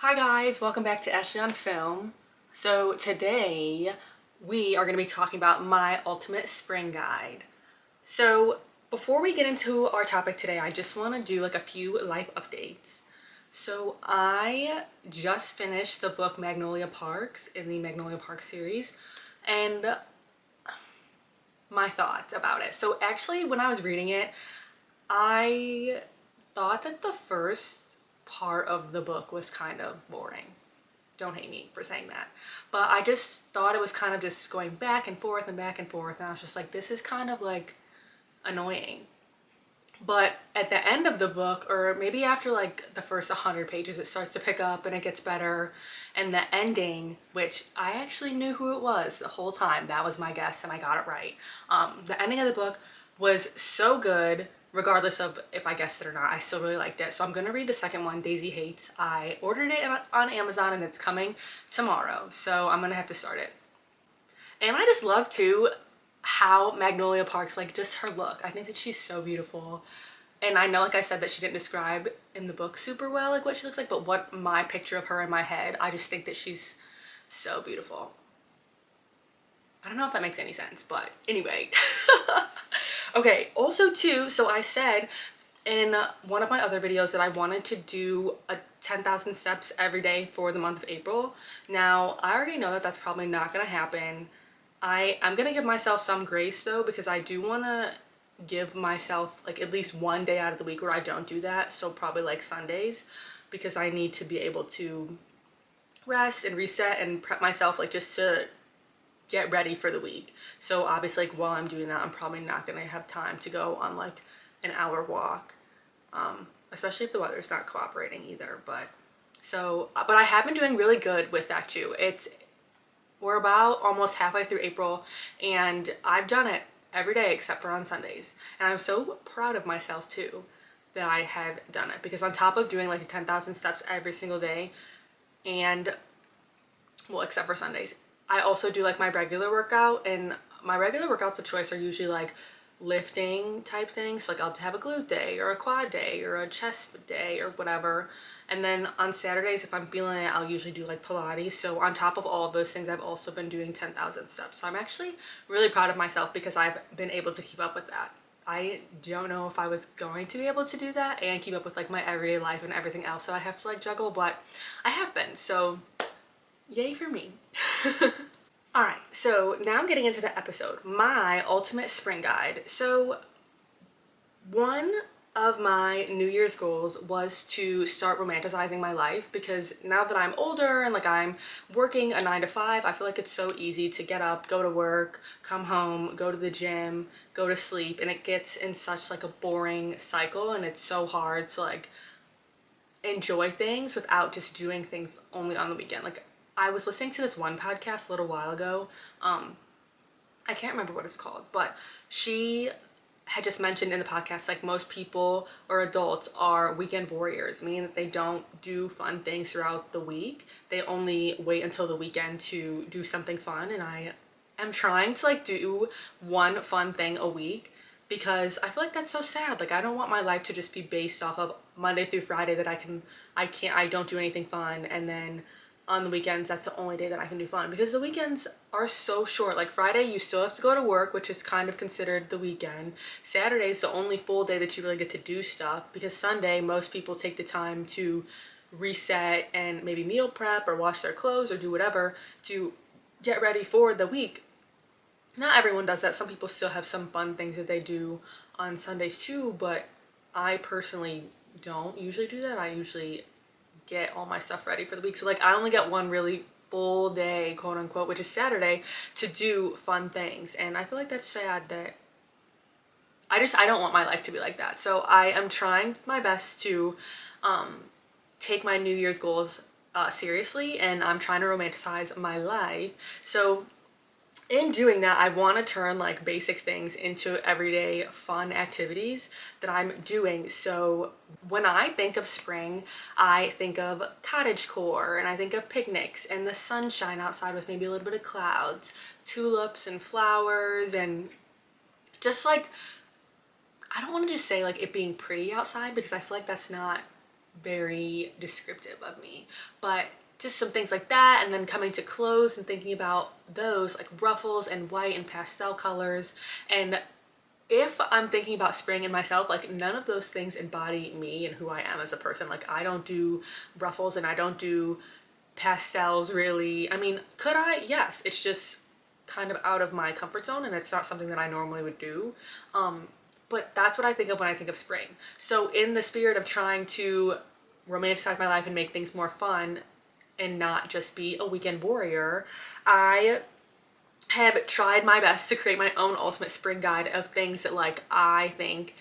Hi guys, welcome back to Ashley on Film. So today we are going to be talking about my ultimate spring guide. So before we get into our topic today, I just want to do like a few life updates. So I just finished the book Magnolia Parks in the Magnolia Park series and my thoughts about it. So actually when I was reading it, I thought that the first part of the book was kind of boring. Don't hate me for saying that. But I just thought it was kind of just going back and forth and back and forth. And I was just like, this is kind of like annoying. But at the end of the book, or maybe after like the first 100 pages, it starts to pick up and it gets better. And the ending, which I actually knew who it was the whole time, that was my guess and I got it right. The ending of the book was so good, regardless of if I guessed it or not. I still really liked it. So I'm gonna read the second one, Daisy Hates. I ordered it on Amazon and it's coming tomorrow. So I'm gonna have to start it. And I just love too how Magnolia Park's like just her look. I think that she's so beautiful. And I know, like I said, that she didn't describe in the book super well like what she looks like, but what my picture of her in my head, I just think that she's so beautiful. I don't know if that makes any sense, but anyway. Okay, also too, so I said in one of my other videos that I wanted to do a 10,000 steps every day for the month of April. Now, I already know that that's probably not gonna happen. I'm gonna give myself some grace though, because I do wanna give myself like at least one day out of the week where I don't do that. So probably like Sundays, because I need to be able to rest and reset and prep myself like just to get ready for the week. So obviously like while I'm doing that, I'm probably not gonna have time to go on like an hour walk, especially if the weather's not cooperating either. But I have been doing really good with that too. We're about almost halfway through April and I've done it every day except for on Sundays. And I'm so proud of myself too that I have done it, because on top of doing like 10,000 steps every single day, and well, except for Sundays, I also do like my regular workout, and my regular workouts of choice are usually like lifting type things. So like I'll have a glute day or a quad day or a chest day or whatever. And then on Saturdays, if I'm feeling it, I'll usually do like Pilates. So on top of all of those things, I've also been doing 10,000 steps. So I'm actually really proud of myself because I've been able to keep up with that. I don't know if I was going to be able to do that and keep up with like my everyday life and everything else that I have to like juggle, but I have been. So yay for me. All right, so now I'm getting into the episode, my ultimate spring guide. So one of my New Year's goals was to start romanticizing my life, because now that I'm older and like I'm working a 9 to 5, I feel like it's so easy to get up, go to work, come home, go to the gym, go to sleep, and it gets in such like a boring cycle, and it's so hard to like enjoy things without just doing things only on the weekend. Like I was listening to this one podcast a little while ago. I can't remember what it's called, but she had just mentioned in the podcast like most people or adults are weekend warriors, meaning that they don't do fun things throughout the week. They only wait until the weekend to do something fun, and I am trying to like do one fun thing a week, because I feel like that's so sad. Like I don't want my life to just be based off of Monday through Friday that I don't do anything fun, and then on the weekends that's the only day that I can do fun, because the weekends are so short. Like Friday you still have to go to work, which is kind of considered the weekend. Saturday is the only full day that you really get to do stuff, because Sunday most people take the time to reset and maybe meal prep or wash their clothes or do whatever to get ready for the week. Not everyone does that. Some people still have some fun things that they do on Sundays too, but I personally don't usually do that. I usually get all my stuff ready for the week. So like I only get one really full day, quote unquote, which is Saturday, to do fun things. And I feel like that's sad that I don't want my life to be like that. So I am trying my best to take my New Year's goals seriously, and I'm trying to romanticize my life. So in doing that, I want to turn like basic things into everyday fun activities that I'm doing. So when I think of spring, I think of cottagecore, and I think of picnics and the sunshine outside with maybe a little bit of clouds, tulips and flowers, and just like, I don't want to just say like it being pretty outside, because I feel like that's not very descriptive of me. But just some things like that, and then coming to clothes and thinking about those, like ruffles and white and pastel colors. And if I'm thinking about spring in myself, like none of those things embody me and who I am as a person. Like I don't do ruffles and I don't do pastels really. I mean, could I? Yes. It's just kind of out of my comfort zone and it's not something that I normally would do. But that's what I think of when I think of spring. So in the spirit of trying to romanticize my life and make things more fun and not just be a weekend warrior, I have tried my best to create my own ultimate spring guide of things that like I think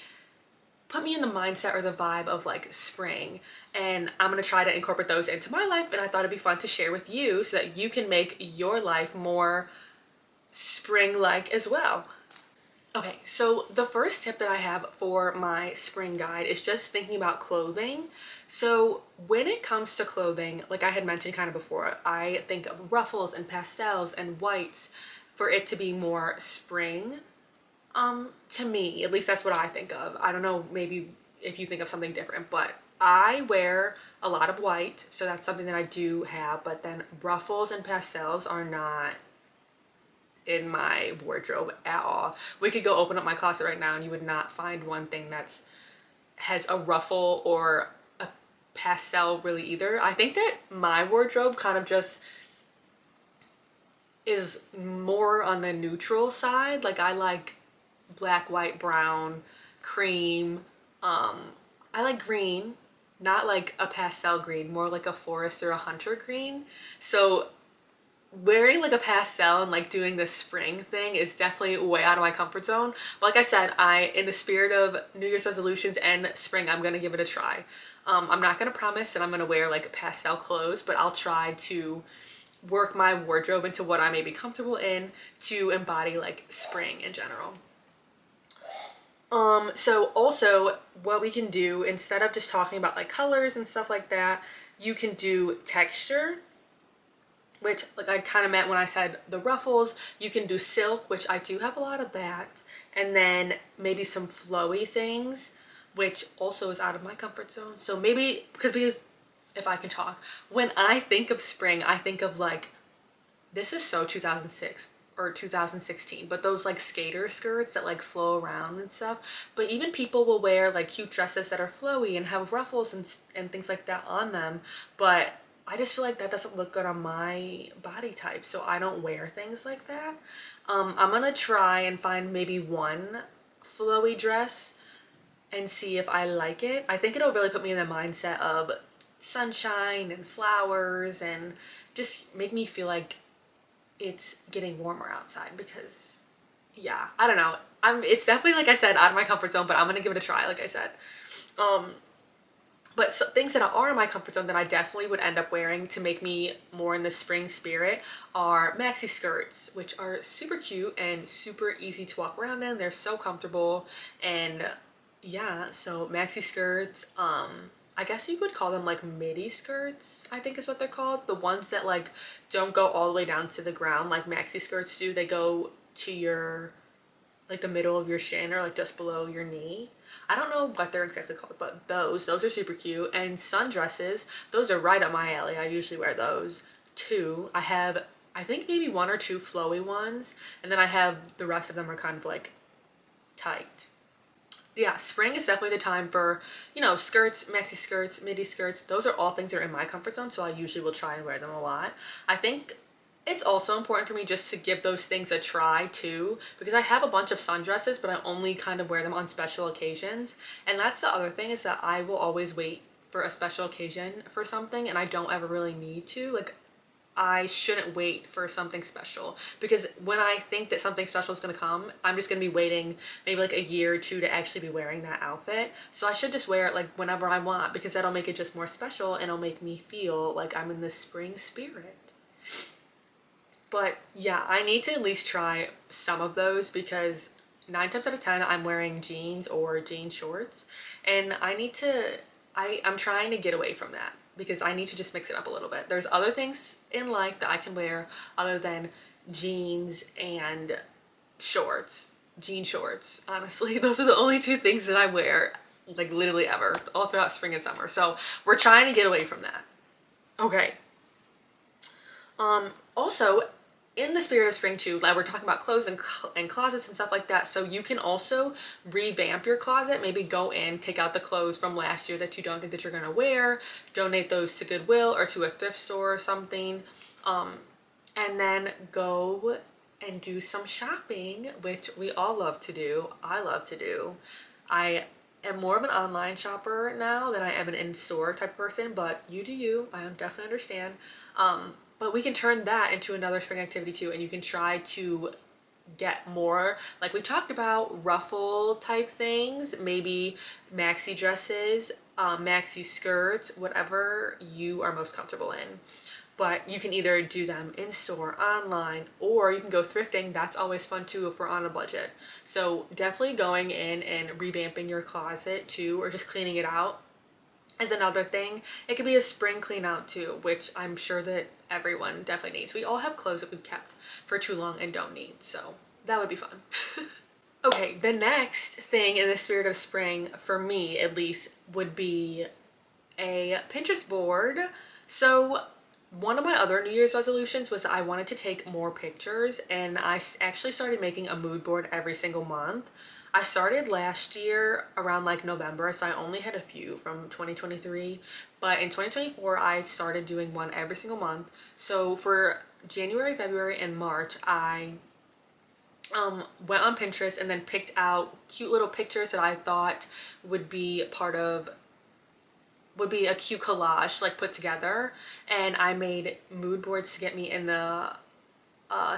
put me in the mindset or the vibe of like spring, and I'm gonna try to incorporate those into my life, and I thought it'd be fun to share with you so that you can make your life more spring-like as well. Okay, so the first tip that I have for my spring guide is just thinking about clothing. So when it comes to clothing, like I had mentioned kind of before, I think of ruffles and pastels and whites for it to be more spring. To me, at least that's what I think of. I don't know, maybe if you think of something different, but I wear a lot of white, so that's something that I do have, but then ruffles and pastels are not in my wardrobe at all. We could go open up my closet right now and you would not find one thing that's has a ruffle or a pastel really either. I think that my wardrobe kind of just is more on the neutral side. Like I like black, white, brown, cream. I like green, not like a pastel green, more like a forest or a hunter green. So wearing like a pastel and like doing the spring thing is definitely way out of my comfort zone. But like I said, in the spirit of New Year's resolutions and spring, I'm gonna give it a try. I'm not gonna promise that I'm gonna wear like pastel clothes, but I'll try to work my wardrobe into what I may be comfortable in to embody like spring in general. So also what we can do, instead of just talking about like colors and stuff like that, you can do texture, which like I kind of meant when I said the ruffles. You can do silk, which I do have a lot of that, and then maybe some flowy things, which also is out of my comfort zone. So maybe because if I can talk, when I think of spring, I think of like, this is so 2006 or 2016, but those like skater skirts that like flow around and stuff. But even people will wear like cute dresses that are flowy and have ruffles and things like that on them, but I just feel like that doesn't look good on my body type, so I don't wear things like that. I'm gonna try and find maybe one flowy dress and see if I like it. I think it'll really put me in the mindset of sunshine and flowers and just make me feel like it's getting warmer outside, because yeah, I don't know. It's definitely, like I said, out of my comfort zone, but I'm gonna give it a try, like I said. But things that are in my comfort zone that I definitely would end up wearing to make me more in the spring spirit are maxi skirts, which are super cute and super easy to walk around in. They're so comfortable, and yeah, so maxi skirts, I guess you would call them like midi skirts, I think is what they're called. The ones that like don't go all the way down to the ground like maxi skirts do. They go to your, like the middle of your shin or like just below your knee. I don't know what they're exactly called, but those are super cute. And sundresses, those are right up my alley. I usually wear those too. I have, I think maybe one or two flowy ones, and then I have the rest of them are kind of like tight. Yeah, spring is definitely the time for, you know, skirts, maxi skirts, midi skirts. Those are all things that are in my comfort zone, so I usually will try and wear them a lot. I think it's also important for me just to give those things a try too, because I have a bunch of sundresses, but I only kind of wear them on special occasions. And that's the other thing, is that I will always wait for a special occasion for something, and I don't ever really need to. Like, I shouldn't wait for something special, because when I think that something special is going to come, I'm just going to be waiting maybe like a year or two to actually be wearing that outfit. So I should just wear it like whenever I want, because that'll make it just more special and it'll make me feel like I'm in the spring spirit. But yeah, I need to at least try some of those, because 9 times out of 10 I'm wearing jeans or jean shorts, and I'm trying to get away from that, because I need to just mix it up a little bit. There's other things in life that I can wear other than jeans and shorts. Jean shorts, honestly. Those are the only two things that I wear like literally ever, all throughout spring and summer. So we're trying to get away from that. Okay. Also, in the spirit of spring too, like we're talking about clothes and closets and stuff like that, so you can also revamp your closet. Maybe go in, take out the clothes from last year that you don't think that you're gonna wear, donate those to Goodwill or to a thrift store or something, and then go and do some shopping, which we all love to do. I love to do. I am more of an online shopper now than I am an in-store type person, but you do you. I definitely understand. But we can turn that into another spring activity too, and you can try to get more, like we talked about, ruffle type things, maybe maxi dresses, maxi skirts, whatever you are most comfortable in. But you can either do them in store, online, or you can go thrifting. That's always fun too if we're on a budget. So definitely going in and revamping your closet too, or just cleaning it out is another thing. It could be a spring clean out too, which I'm sure that everyone definitely needs. We all have clothes that we've kept for too long and don't need, so that would be fun. Okay, the next thing in the spirit of spring, for me at least, would be a Pinterest board. So one of my other New Year's resolutions was I wanted to take more pictures, and I actually started making a mood board every single month. I started last year around like November, so I only had a few from 2023, but in 2024 I started doing one every single month. So for January, February, and March, I went on Pinterest and then picked out cute little pictures that I thought would be a cute collage, like put together, and I made mood boards to get me in the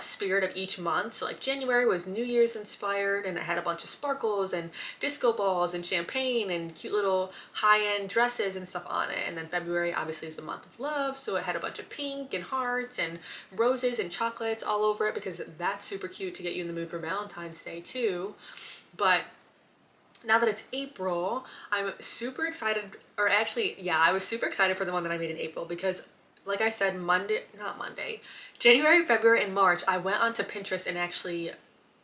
spirit of each month. So like January was New Year's inspired, and it had a bunch of sparkles and disco balls and champagne and cute little high-end dresses and stuff on it. And then February obviously is the month of love, so it had a bunch of pink and hearts and roses and chocolates all over it, because that's super cute to get you in the mood for Valentine's Day too. But now that it's April, I'm super excited, or actually, yeah, I was super excited for the one that I made in April, because like I said, January, February, and March, I went onto Pinterest and actually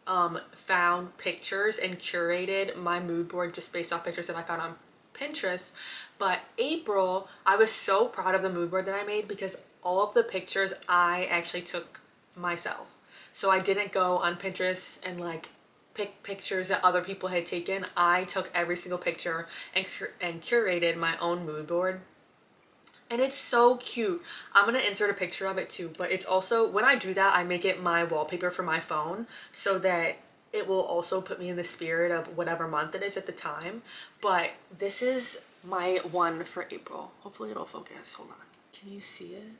found pictures and curated my mood board just based off pictures that I found on Pinterest. But April, I was so proud of the mood board that I made, because all of the pictures I actually took myself. So I didn't go on Pinterest and like pick pictures that other people had taken. I took every single picture and curated my own mood board. And it's so cute. I'm gonna insert a picture of it too, but it's also, when I do that, I make it my wallpaper for my phone so that it will also put me in the spirit of whatever month it is at the time. But this is my one for April. Hopefully it'll focus. Hold on. Can you see it?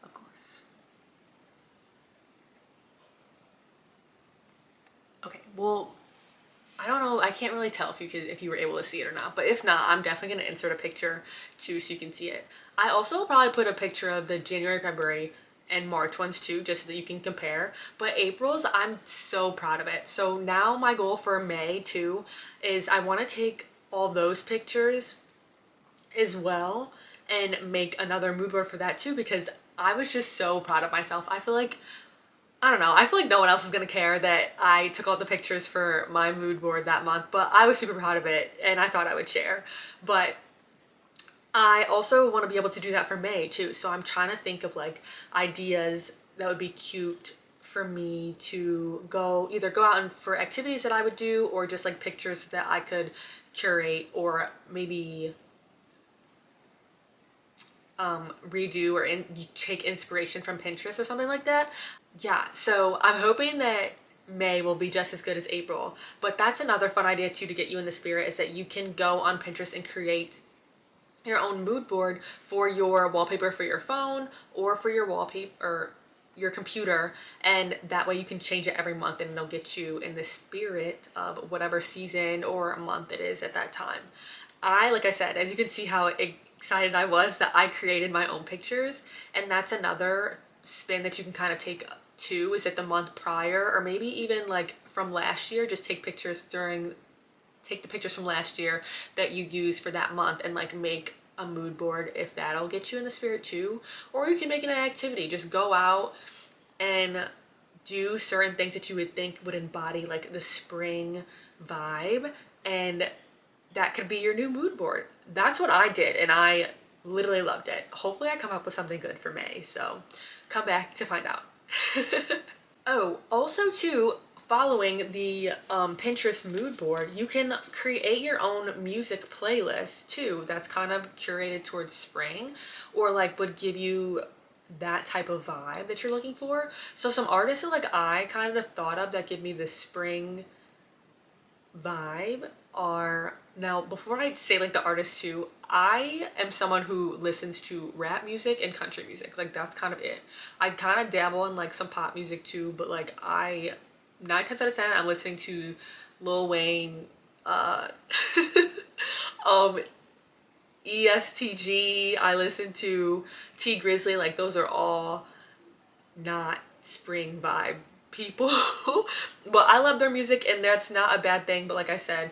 Of course. Okay, well, I don't know, I can't really tell if you were able to see it or not, but if not, I'm definitely gonna insert a picture too so you can see it. I also will probably put a picture of the January, February, and March ones too, just so that you can compare. But April's, I'm so proud of it. So now my goal for May too is I want to take all those pictures as well and make another mood board for that too, because I was just so proud of myself. I feel like, I don't know, I feel like no one else is gonna care that I took all the pictures for my mood board that month, but I was super proud of it and I thought I would share. But I also want to be able to do that for May too, so I'm trying to think of like ideas that would be cute for me to either go out and for activities that I would do, or just like pictures that I could curate, or maybe redo or take inspiration from Pinterest or something like that. Yeah, so I'm hoping that May will be just as good as April. But that's another fun idea too to get you in the spirit, is that you can go on Pinterest and create your own mood board for your wallpaper for your phone or for your wallpaper or your computer, and that way you can change it every month and it'll get you in the spirit of whatever season or month it is at that time. Like I said, as you can see how excited I was that I created my own pictures, and that's another spin that you can kind of take too, is that the month prior, or maybe even like from last year, just take the pictures from last year that you use for that month and like make a mood board, if that'll get you in the spirit too. Or you can make it an activity, just go out and do certain things that you would think would embody like the spring vibe, and that could be your new mood board. That's what I did, and I literally loved it. Hopefully I come up with something good for May, so come back to find out. Oh, also too, following the Pinterest mood board, you can create your own music playlist too that's kind of curated towards spring, or like would give you that type of vibe that you're looking for. So some artists that like I kind of thought of that give me the spring vibe are, now before I say like the artists too, I am someone who listens to rap music and country music. Like that's kind of it. I kind of dabble in like some pop music too, but like I 9 times out of 10 I'm listening to Lil Wayne, um ESTG, I listen to T Grizzly. Like those are all not spring vibe people. But I love their music and that's not a bad thing. But like I said,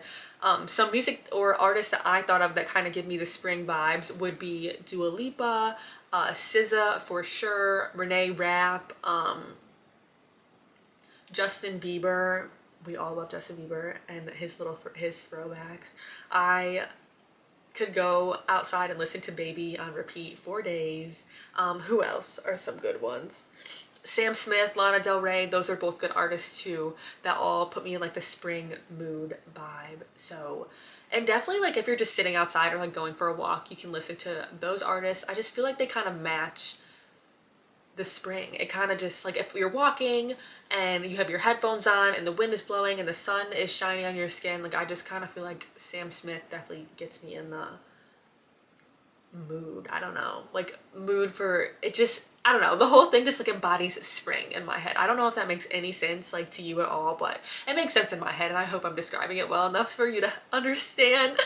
some music or artists that I thought of that kind of give me the spring vibes would be Dua Lipa, SZA for sure, Renee Rapp, Justin Bieber. We all love Justin Bieber and his his throwbacks. I could go outside and listen to Baby on repeat for days. Who else are some good ones? Sam Smith, Lana Del Rey, those are both good artists too, that all put me in like the spring mood vibe. So, and definitely like if you're just sitting outside or like going for a walk, you can listen to those artists. I just feel like they kind of match the spring. It kind of just like if you're walking and you have your headphones on and the wind is blowing and the sun is shining on your skin, like I just kind of feel like Sam Smith definitely gets me in the mood. I don't know, like mood for it. Just, I don't know, the whole thing just like embodies spring in my head. I don't know if that makes any sense like to you at all, but it makes sense in my head and I hope I'm describing it well enough for you to understand.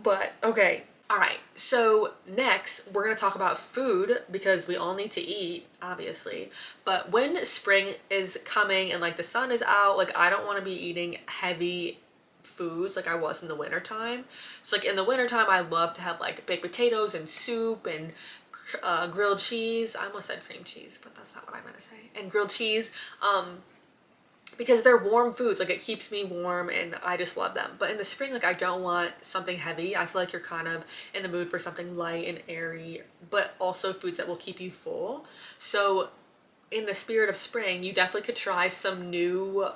But okay, all right, so next we're gonna talk about food because we all need to eat, obviously. But when spring is coming and like the sun is out, like I don't want to be eating heavy foods like I was in the winter time. So like in the winter time I love to have like baked potatoes and soup and grilled cheese. I almost said cream cheese, but that's not what I meant to say. And grilled cheese, because they're warm foods, like it keeps me warm and I just love them. But in the spring, like I don't want something heavy. I feel like you're kind of in the mood for something light and airy, but also foods that will keep you full. So in the spirit of spring, you definitely could try some new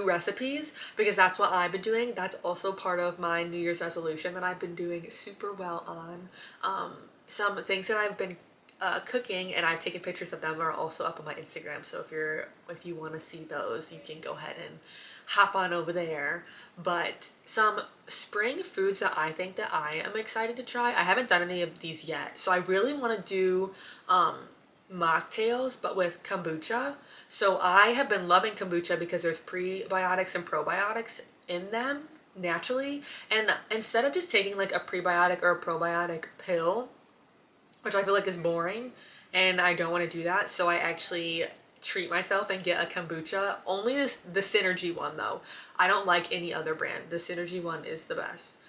recipes, because that's what I've been doing. That's also part of my New Year's resolution that I've been doing super well on. Some things that I've been cooking and I've taken pictures of them are also up on my Instagram. So if you want to see those, you can go ahead and hop on over there. But some spring foods that I think that I am excited to try. I haven't done any of these yet. So I really want to do mocktails, but with kombucha. So I have been loving kombucha because there's prebiotics and probiotics in them naturally. And instead of just taking like a prebiotic or a probiotic pill, which I feel like is boring and I don't want to do that, so I actually treat myself and get a kombucha. Only the Synergy one though. I don't like any other brand. The Synergy one is the best.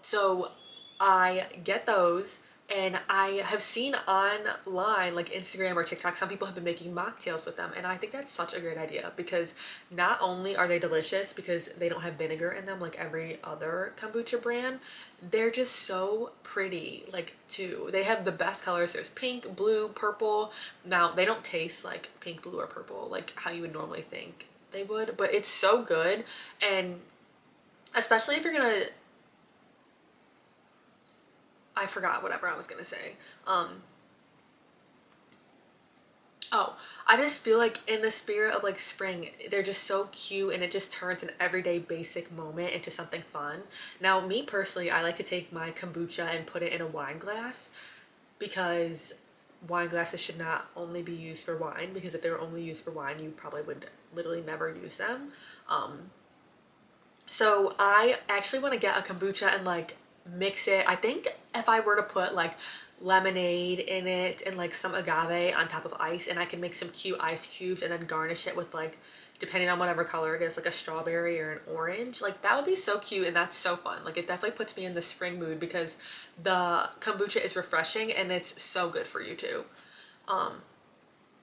So I get those. And I have seen online, like Instagram or TikTok, some people have been making mocktails with them. And I think that's such a great idea because not only are they delicious because they don't have vinegar in them like every other kombucha brand, they're just so pretty, like too. They have the best colors. There's pink, blue, purple. Now, they don't taste like pink, blue, or purple like how you would normally think they would, but it's so good. And especially if you're gonna, I forgot whatever I was gonna say. Oh, I just feel like in the spirit of like spring, they're just so cute and it just turns an everyday basic moment into something fun. Now, me personally, I like to take my kombucha and put it in a wine glass because wine glasses should not only be used for wine, because if they were only used for wine, you probably would literally never use them. So I actually want to get a kombucha and like mix it. I think if I were to put like lemonade in it and like some agave on top of ice, and I can make some cute ice cubes and then garnish it with like, depending on whatever color it is, like a strawberry or an orange, like that would be so cute and that's so fun. Like it definitely puts me in the spring mood because the kombucha is refreshing and it's so good for you too.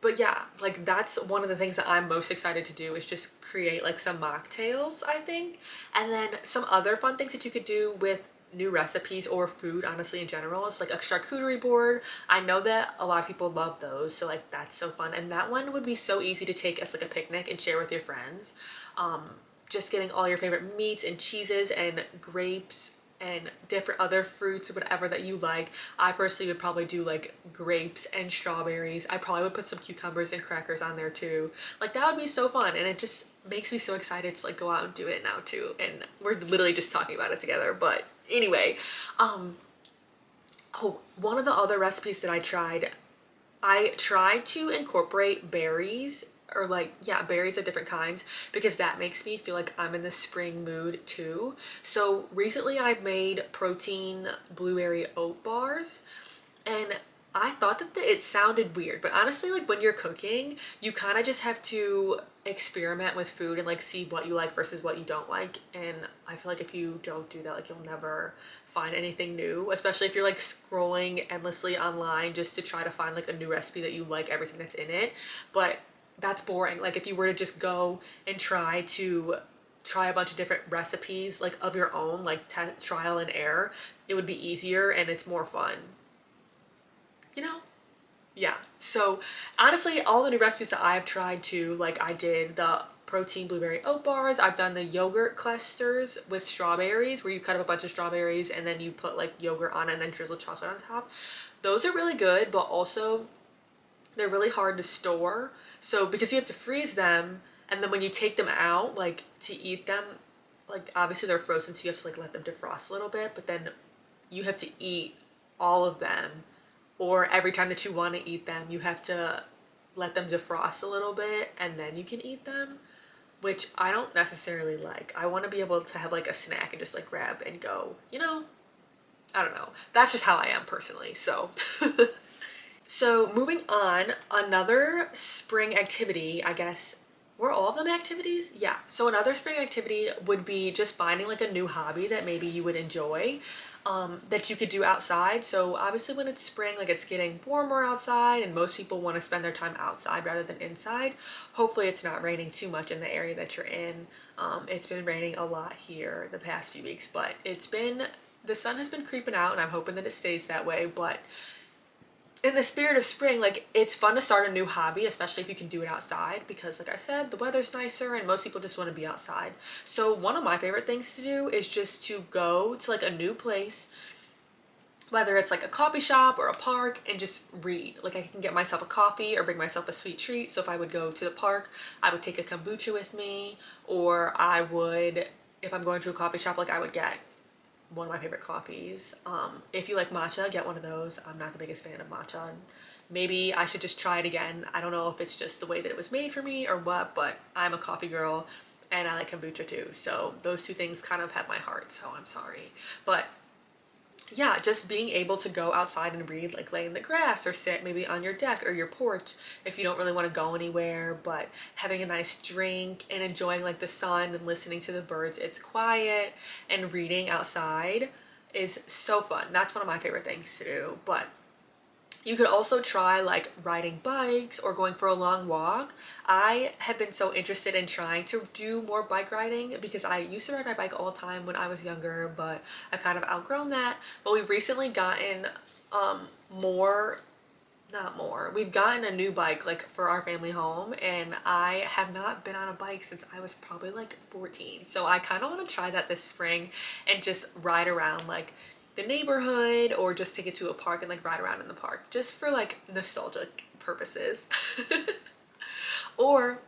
But yeah, like that's one of the things that I'm most excited to do is just create like some mocktails, I think. And then some other fun things that you could do with new recipes or food, honestly, in general, is like a charcuterie board. I know that a lot of people love those, so like that's so fun. And that one would be so easy to take as like a picnic and share with your friends. Um, just getting all your favorite meats and cheeses and grapes and different other fruits or whatever that you like. I personally would probably do like grapes and strawberries. I probably would put some cucumbers and crackers on there too. Like that would be so fun, and it just makes me so excited to like go out and do it now too. And we're literally just talking about it together. But anyway, oh, one of the other recipes that I tried to incorporate berries, or like, yeah, berries of different kinds, because that makes me feel like I'm in the spring mood too. So recently I've made protein blueberry oat bars, and I thought that it sounded weird, but honestly, like when you're cooking, you kind of just have to experiment with food and like see what you like versus what you don't like. And I feel like if you don't do that, like you'll never find anything new, especially if you're like scrolling endlessly online just to try to find like a new recipe that you like everything that's in it. But that's boring. Like if you were to just go and try a bunch of different recipes like of your own, like trial and error, it would be easier and it's more fun, you know? Yeah. So honestly, all the new recipes that I've tried to, like I did the protein blueberry oat bars. I've done the yogurt clusters with strawberries where you cut up a bunch of strawberries and then you put like yogurt on it and then drizzle chocolate on top. Those are really good, but also they're really hard to store. So because you have to freeze them, and then when you take them out, like to eat them, like obviously they're frozen, so you have to like let them defrost a little bit, but then you have to eat all of them, or every time that you want to eat them, you have to let them defrost a little bit and then you can eat them, which I don't necessarily like. I want to be able to have like a snack and just like grab and go, you know? I don't know. That's just how I am personally. So so moving on, another spring activity, I guess, were all of them activities? Yeah. So another spring activity would be just finding like a new hobby that maybe you would enjoy, that you could do outside. So obviously when it's spring, like it's getting warmer outside and most people want to spend their time outside rather than inside. Hopefully it's not raining too much in the area that you're in. It's been raining a lot here the past few weeks, but the sun has been creeping out and I'm hoping that it stays that way. But in the spirit of spring, like it's fun to start a new hobby, especially if you can do it outside, because like I said, the weather's nicer and most people just want to be outside. So one of my favorite things to do is just to go to like a new place, whether it's like a coffee shop or a park, and just read. Like I can get myself a coffee or bring myself a sweet treat. So if I would go to the park, I would take a kombucha with me, or I would, if I'm going to a coffee shop, like I would get one of my favorite coffees. If you like matcha, get one of those. I'm not the biggest fan of matcha. Maybe I should just try it again. I don't know if it's just the way that it was made for me or what, but I'm a coffee girl and I like kombucha too. So those two things kind of have my heart, so I'm sorry. But yeah, just being able to go outside and read, like lay in the grass or sit maybe on your deck or your porch if you don't really want to go anywhere, but having a nice drink and enjoying like the sun and listening to the birds. It's quiet, and reading outside is so fun. That's one of my favorite things to do. But you could also try like riding bikes or going for a long walk. I have been so interested in trying to do more bike riding because I used to ride my bike all the time when I was younger, but I kind of outgrown that. But we've recently gotten more, not more, we've gotten a new bike like for our family home, and I have not been on a bike since I was probably like 14. So I kind of want to try that this spring and just ride around like the neighborhood, or just take it to a park and like ride around in the park just for like nostalgic purposes. Or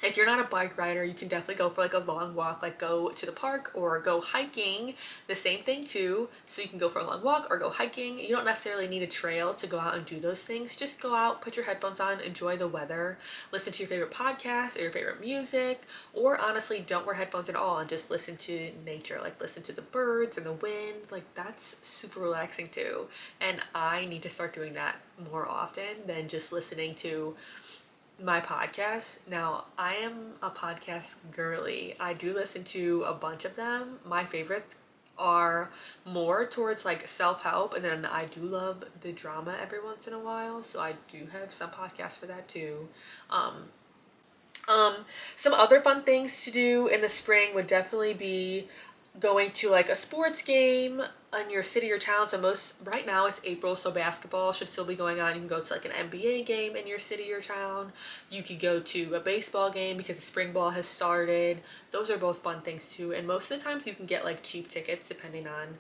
if you're not a bike rider, you can definitely go for like a long walk, like go to the park or go hiking. The same thing too. So you can go for a long walk or go hiking. You don't necessarily need a trail to go out and do those things. Just go out, put your headphones on, enjoy the weather, listen to your favorite podcast or your favorite music, or honestly don't wear headphones at all and just listen to nature, like listen to the birds and the wind. Like that's super relaxing too. And I need to start doing that more often than just listening to my podcast. Now, I am a podcast girly. I do listen to a bunch of them. My favorites are more towards like self-help, and then I do love the drama every once in a while, so I do have some podcasts for that too. Some other fun things to do in the spring would definitely be going to like a sports game in your city or town. So most right now it's April, so basketball should still be going on. You can go to like an NBA game in your city or town. You could go to a baseball game because the spring ball has started. Those are both fun things too. And most of the times you can get like cheap tickets depending on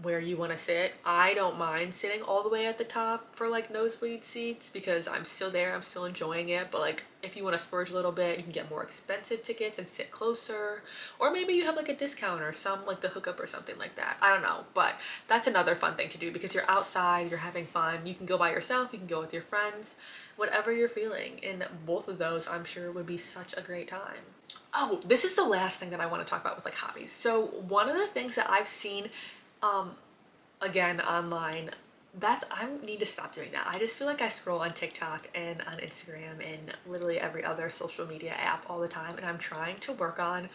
where you want to sit. I don't mind sitting all the way at the top for like nosebleed seats because I'm still there, I'm still enjoying it. But like if you want to splurge a little bit, you can get more expensive tickets and sit closer, or maybe you have like a discount or some like the hookup or something like that. I don't know, but that's another fun thing to do because you're outside, you're having fun. You can go by yourself, you can go with your friends, whatever you're feeling. And both of those I'm sure would be such a great time. Oh, this is the last thing that I want to talk about with like hobbies. So one of the things that I've seen again online, that's I need to stop doing that. I just feel like I scroll on TikTok and on Instagram and literally every other social media app all the time, and I'm trying to work on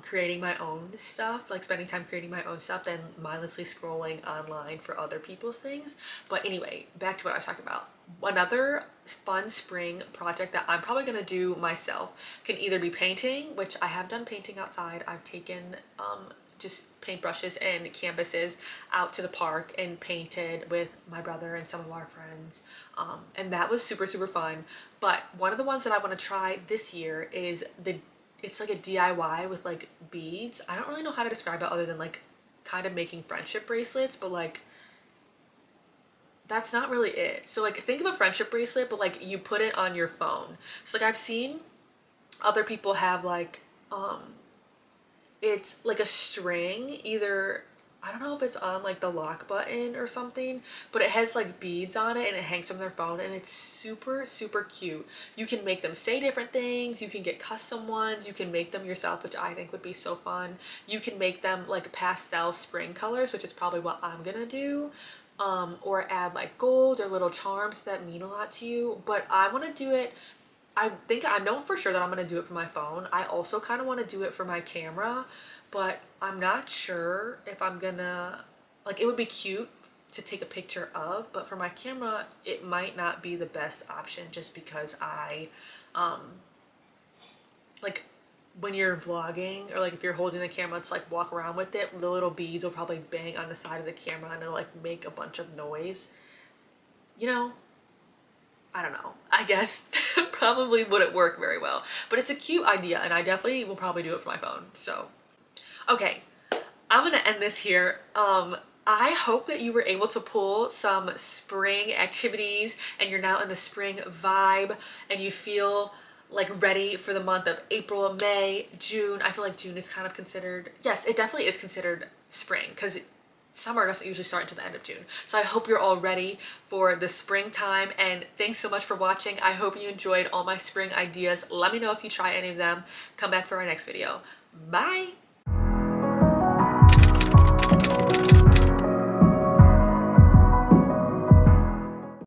creating my own stuff, like spending time creating my own stuff and mindlessly scrolling online for other people's things. But anyway, back to what I was talking about. Another fun spring project that I'm probably gonna do myself can either be painting, which I have done painting outside. I've taken just paintbrushes and canvases out to the park and painted with my brother and some of our friends, and that was super fun. But one of the ones that I want to try this year is it's like a DIY with like beads. I don't really know how to describe it other than like kind of making friendship bracelets, but like that's not really it. So like think of a friendship bracelet, but like you put it on your phone. So like I've seen other people have like it's like a string, either I don't know if it's on like the lock button or something, but it has like beads on it and it hangs from their phone, and it's super cute. You can make them say different things, you can get custom ones, you can make them yourself, which I think would be so fun. You can make them like pastel spring colors, which is probably what I'm gonna do, or add like gold or little charms that mean a lot to you. But I want to do it, I know for sure that I'm gonna do it for my phone. I also kind of want to do it for my camera, but I'm not sure if I'm gonna, like, it would be cute to take a picture of, but for my camera it might not be the best option, just because I like when you're vlogging or like if you're holding the camera to like walk around with it, the little beads will probably bang on the side of the camera and it'll like make a bunch of noise, you know. I don't know, I guess probably wouldn't work very well, but it's a cute idea and I definitely will probably do it for my phone. So okay, I'm gonna end this here. I hope that you were able to pull some spring activities and you're now in the spring vibe and you feel like ready for the month of April, May, June. I feel like June is kind of considered, yes, it definitely is considered spring because summer doesn't usually start until the end of June. So I hope you're all ready for the springtime, and thanks so much for watching. I hope you enjoyed all my spring ideas. Let me know if you try any of them. Come back for our next video. Bye!